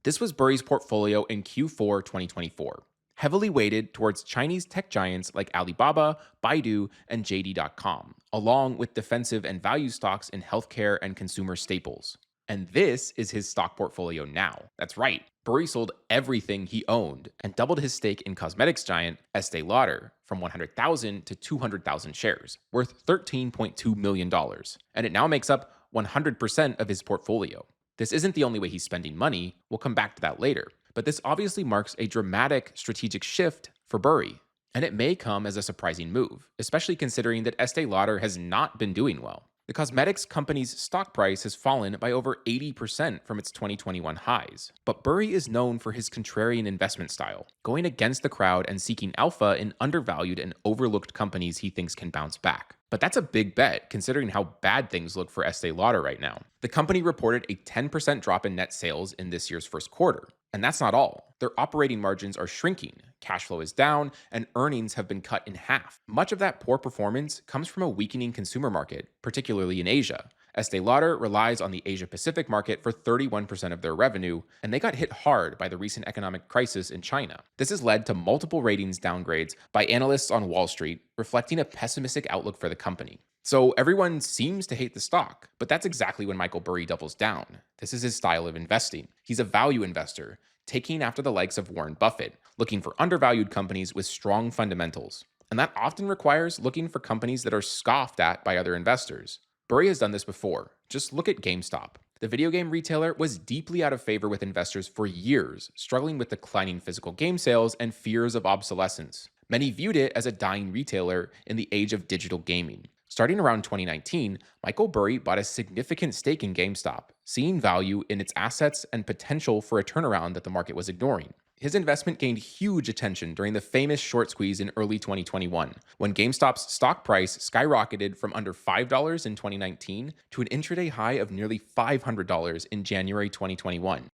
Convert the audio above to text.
This was Burry's portfolio in Q4 2024, heavily weighted towards Chinese tech giants like Alibaba, Baidu, and JD.com, along with defensive and value stocks in healthcare and consumer staples. And this is his stock portfolio now. That's right. Burry sold everything he owned and doubled his stake in cosmetics giant Estee Lauder from 100,000 to 200,000 shares, worth $13.2 million. And it now makes up 100% of his portfolio. This isn't the only way he's spending money. We'll come back to that later. But this obviously marks a dramatic strategic shift for Burry. And it may come as a surprising move, especially considering that Estee Lauder has not been doing well. The cosmetics company's stock price has fallen by over 80% from its 2021 highs. But Burry is known for his contrarian investment style, going against the crowd and seeking alpha in undervalued and overlooked companies he thinks can bounce back. But that's a big bet, considering how bad things look for Estee Lauder right now. The company reported a 10% drop in net sales in this year's first quarter. And that's not all. Their operating margins are shrinking, cash flow is down, and earnings have been cut in half. Much of that poor performance comes from a weakening consumer market, particularly in Asia. Estee Lauder relies on the Asia-Pacific market for 31% of their revenue, and they got hit hard by the recent economic crisis in China. This has led to multiple ratings downgrades by analysts on Wall Street, reflecting a pessimistic outlook for the company. So everyone seems to hate the stock, but that's exactly when Michael Burry doubles down. This is his style of investing. He's a value investor, taking after the likes of Warren Buffett, looking for undervalued companies with strong fundamentals. And that often requires looking for companies that are scoffed at by other investors. Burry has done this before. Just look at GameStop. The video game retailer was deeply out of favor with investors for years, struggling with declining physical game sales and fears of obsolescence. Many viewed it as a dying retailer in the age of digital gaming. Starting around 2019, Michael Burry bought a significant stake in GameStop, seeing value in its assets and potential for a turnaround that the market was ignoring. His investment gained huge attention during the famous short squeeze in early 2021, when GameStop's stock price skyrocketed from under $5 in 2019 to an intraday high of nearly $500 in January 2021.